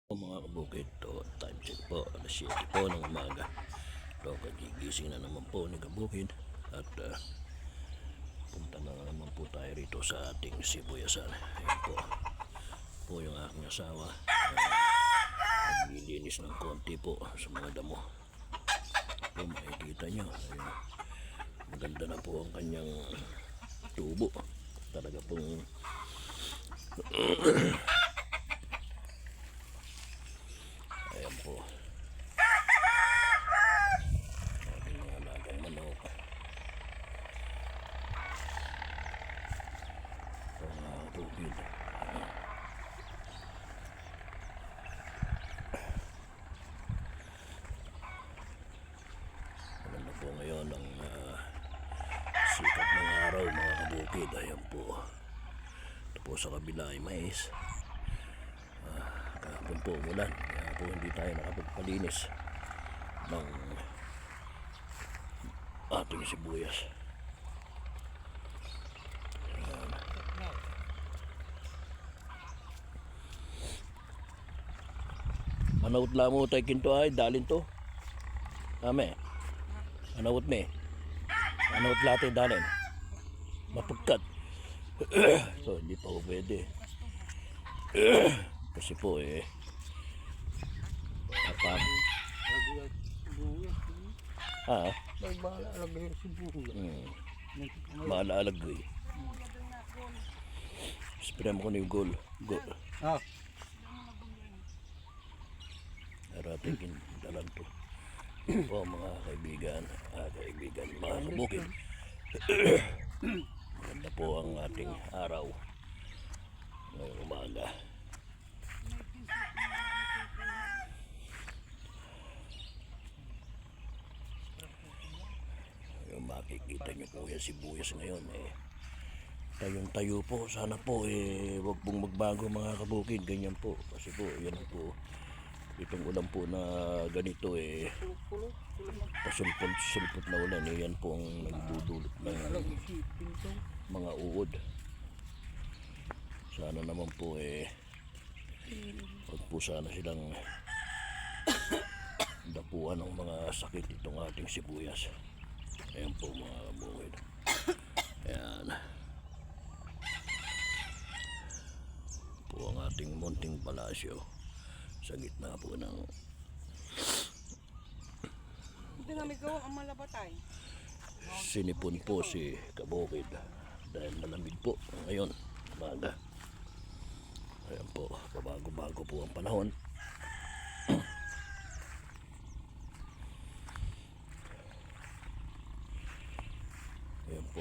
Mga kabukid, to time check po, alas 7 po ng umaga. So kagigising na naman po ni kabukid at punta na naman po tayo rito sa ating sibuyasan. Ayan po yung aking asawa, naglilinis ng konti po sa mga damo. Po makikita nyo, ayun, maganda na po ang kanyang tubo. Talaga pong ayan po ating mga alagang manok, mga bukid. Maganda po ngayon ang sikat ng araw mga kabukid. Ayan po, ito po sa kabila ay mais. Kahapon po umulan, kaya po hindi tayo nakapagpalinis ng ating sibuyas. Ayan. Anaut lamo tayo kinto ay dalin to ame anaut me anaut latte dalin mapagkat. So hindi pa po pwede kasi po apa maalaalag spray mo ko na yung gol arating dalan to po mga kaibigan, mga kabukid. Maganda po ang ating araw ngayong umaga. Yung makikita nyo po yung sibuyas ngayon tayong tayo po. Sana po wag pong magbago mga kabukid, ganyan po kasi po yan po itong ulan po na ganito pasulpot na ulan yan po ang nagdudulot ng mga uod. Sana naman po wag po sana silang dapuan ng mga sakit itong ating sibuyas. Ayan po mga kabukid, ayan po ang ating munting palasyo sa gitna po ng sinipon po si kabukid dahil malamig po ngayon umaga. Ayan po, pabago-bago po ang panahon. Ayan po,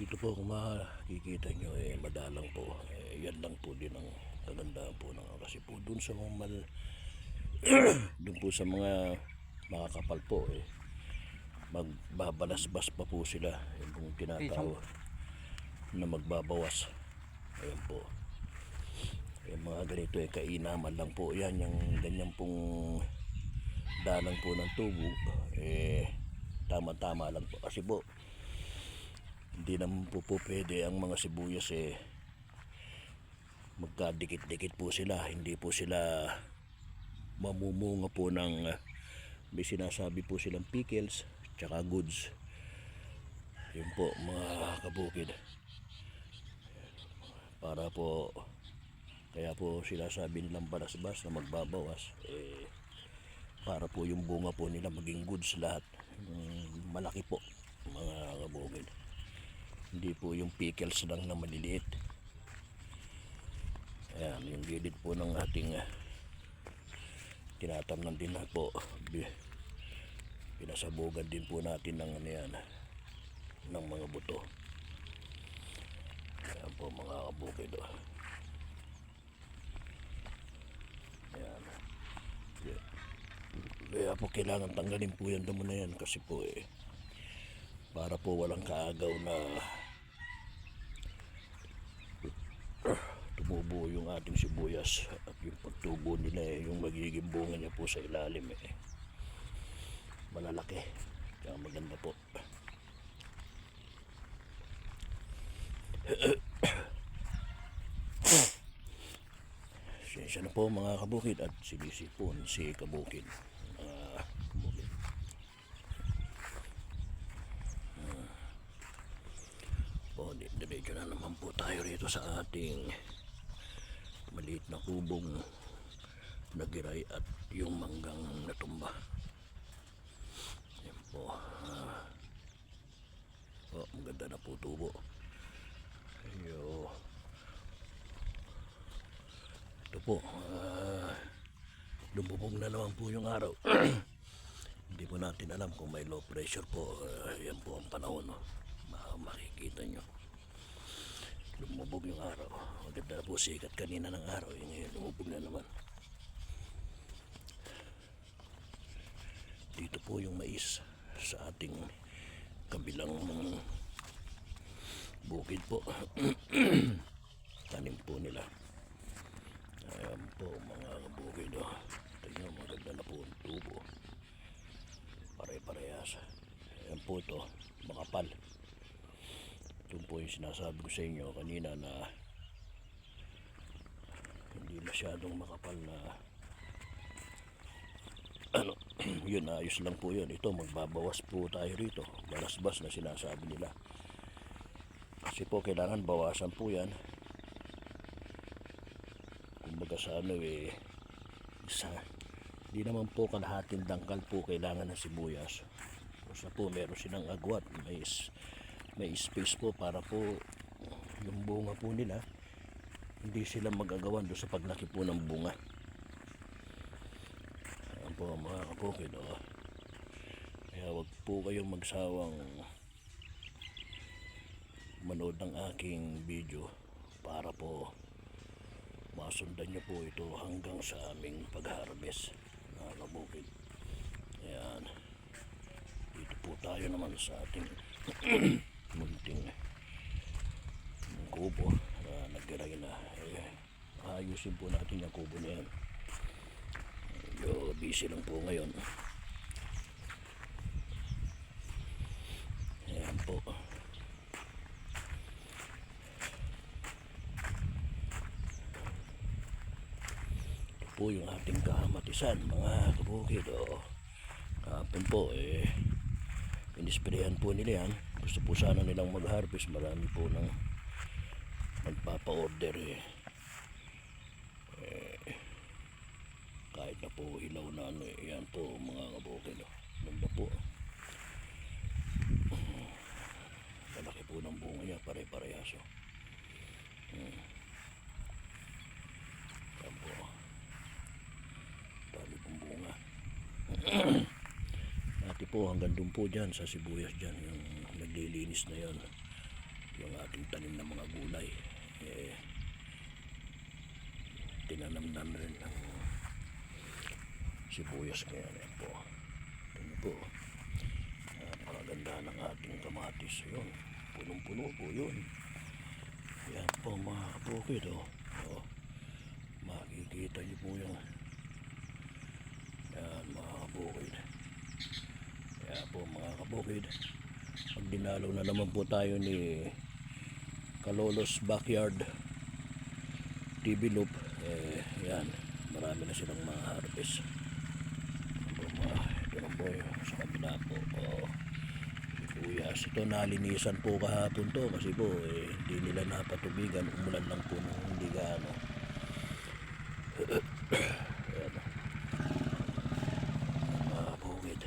dito po kung makikita nyo madalang po, yan lang po din ang kagandaan po ng kasi po dun sa mga dun po sa mga makakapal po magbabalasbas pa po sila, yung pong tinatawag na magbabawas. Ayan po, yung mga ganito kainaman lang po yan, yung ganyan pong dalang po ng tubo tama-tama lang po kasi po hindi naman po pwede ang mga sibuyas magkadikit-dikit po sila, hindi po sila mamumunga po ng may sinasabi po silang pickles tsaka goods. Yun po mga kabukid, para po kaya po sila sabi nilang balasbas na magbabawas para po yung bunga po nila maging goods lahat, malaki po mga kabukid, hindi po yung pickles lang na maliliit. Ayan, yung gilid po ng ating tinatamnan din na po, pinasabugan din po natin ng ng mga buto. Ayan po mga kabukid, ayan. Kaya po kailangan tanggalin po yung damo na yan kasi po para po walang kaagaw na tumubo yung ating sibuyas at yung pagtubo nila yung magiging bunga niya po sa ilalim malalaki kaya maganda po. Pasensya na po mga kabukid at sinisipon si kabukid. Kabukid. Po, diretso na naman po tayo rito sa ating maliit na kubong nagiray at yung manggang natumba. Yan po. Maganda na po tubo. Ito po, lumubog na naman po yung araw. Hindi po natin alam kung may low pressure po. Yan po ang panahon, no? Makikita nyo. Lumubog yung araw. Maganda na po sikat kanina ng araw. Ngayon lumubog na naman. Dito po yung mais sa ating kabilang bukid po. Tanim po nila. Ayan po mga bukid. Tingnan, maganda na po ang tubo. Pare-parehas. Ayan po ito, makapal. Ito po yung sinasabi ko sa inyo kanina na hindi masyadong makapal na yun, ayos lang po yun. Ito, magbabawas po tayo rito. Balasbas na sinasabi nila. Kasi po kailangan bawasan po yan. Kumbaga sa hindi naman po kalahating dangkal po kailangan ng sibuyas. Basta po meron silang agwat, may space po para po yung bunga po nila hindi sila magagawan doon sa paglaki po ng bunga. Ayan po mga kabukid. Kaya wag po kayong magsawang manood ng aking video para po masundan nyo po ito hanggang sa aming pag-harvest mga kabukid. Ayan, dito po tayo naman sa ating munting kubo na nagkiray na. Ayusin po natin yung kubo na yan. Medyo busy lang po ngayon. Ayan po. Po yung ating kahamatisan mga kabukid. Kahapon po inisprehan po nila yan. Gusto po sana nilang mag-harvest. Marami po nang nagpapa-order kahit na po ilaw na yan po mga kabukid. Ganda po, malaki po ng bunga niya, pare-parehas. Yan po, dami pong bunga. Dati po hanggang doon po dyan sa sibuyas dyan, yung naglilinis na yan, yung ating tanim ng mga gulay, tinanam namin rin ng sibuyas. Kaya yan po, ito po, napakaganda ng ating kamatis. Yun, punong-puno po yun. Yan po mga kabukid. Makikita niyo po yan. Yan mga kabukid. Kaya po mga kabukid, pag dinalaw na naman po tayo ni Kalolos Backyard TV Loop, yan, marami na silang mga harvest. Ito na po sa kabila po. Sibuyas. Ito nalinisan po kahapon to kasi po hindi nila napatubigan. Umulan lang po nung hindi gaano. Ayan. Mga bukid.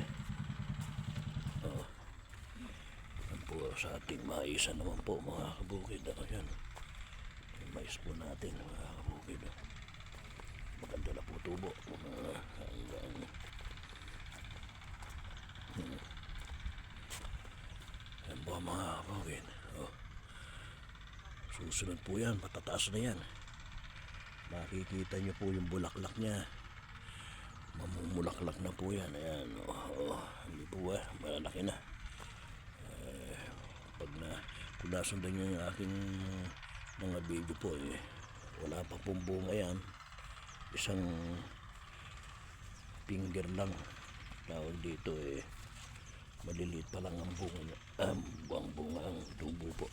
Yan po sa ating maisan naman po mga kabukid. Ayan. Yung mais po natin mga kabukid. Maganda na po tubo. Hanggang yan po mga kabukid. Susunod po yan, patataas na yan. Makikita nyo po yung bulaklak niya. Mamumulaklak na po yan. Ayan, hindi po malalaki na. Kung nasundan nyo yung aking mga video po, wala pa pong bunga yan. Isang finger lang tawag dito. Maliliit pa lang ang bunga niya. Ang bunga, ang tubo po.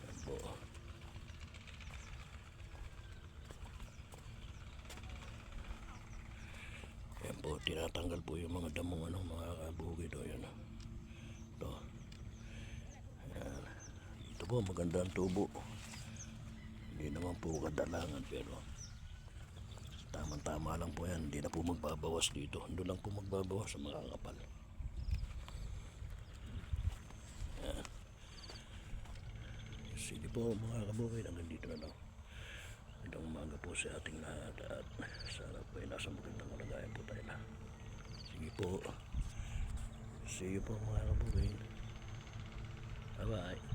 Yan po. tinatanggal po yung mga damong ano, mga kabukid o yan. Ito. Yan. Ito po maganda ang tubo. Hindi naman po kadalangan pero tamang-tama lang po yan. Hindi na po magbabawas dito. Doon lang po magbabawas sa mga kapal. Yan. Sige po mga kabukid, hanggang dito na lang. Magandang umaga po sa ating lahat at sana po ay nasa magandang kalagayan po tayo na. Sige po. See you po mga kabukid. Bye bye.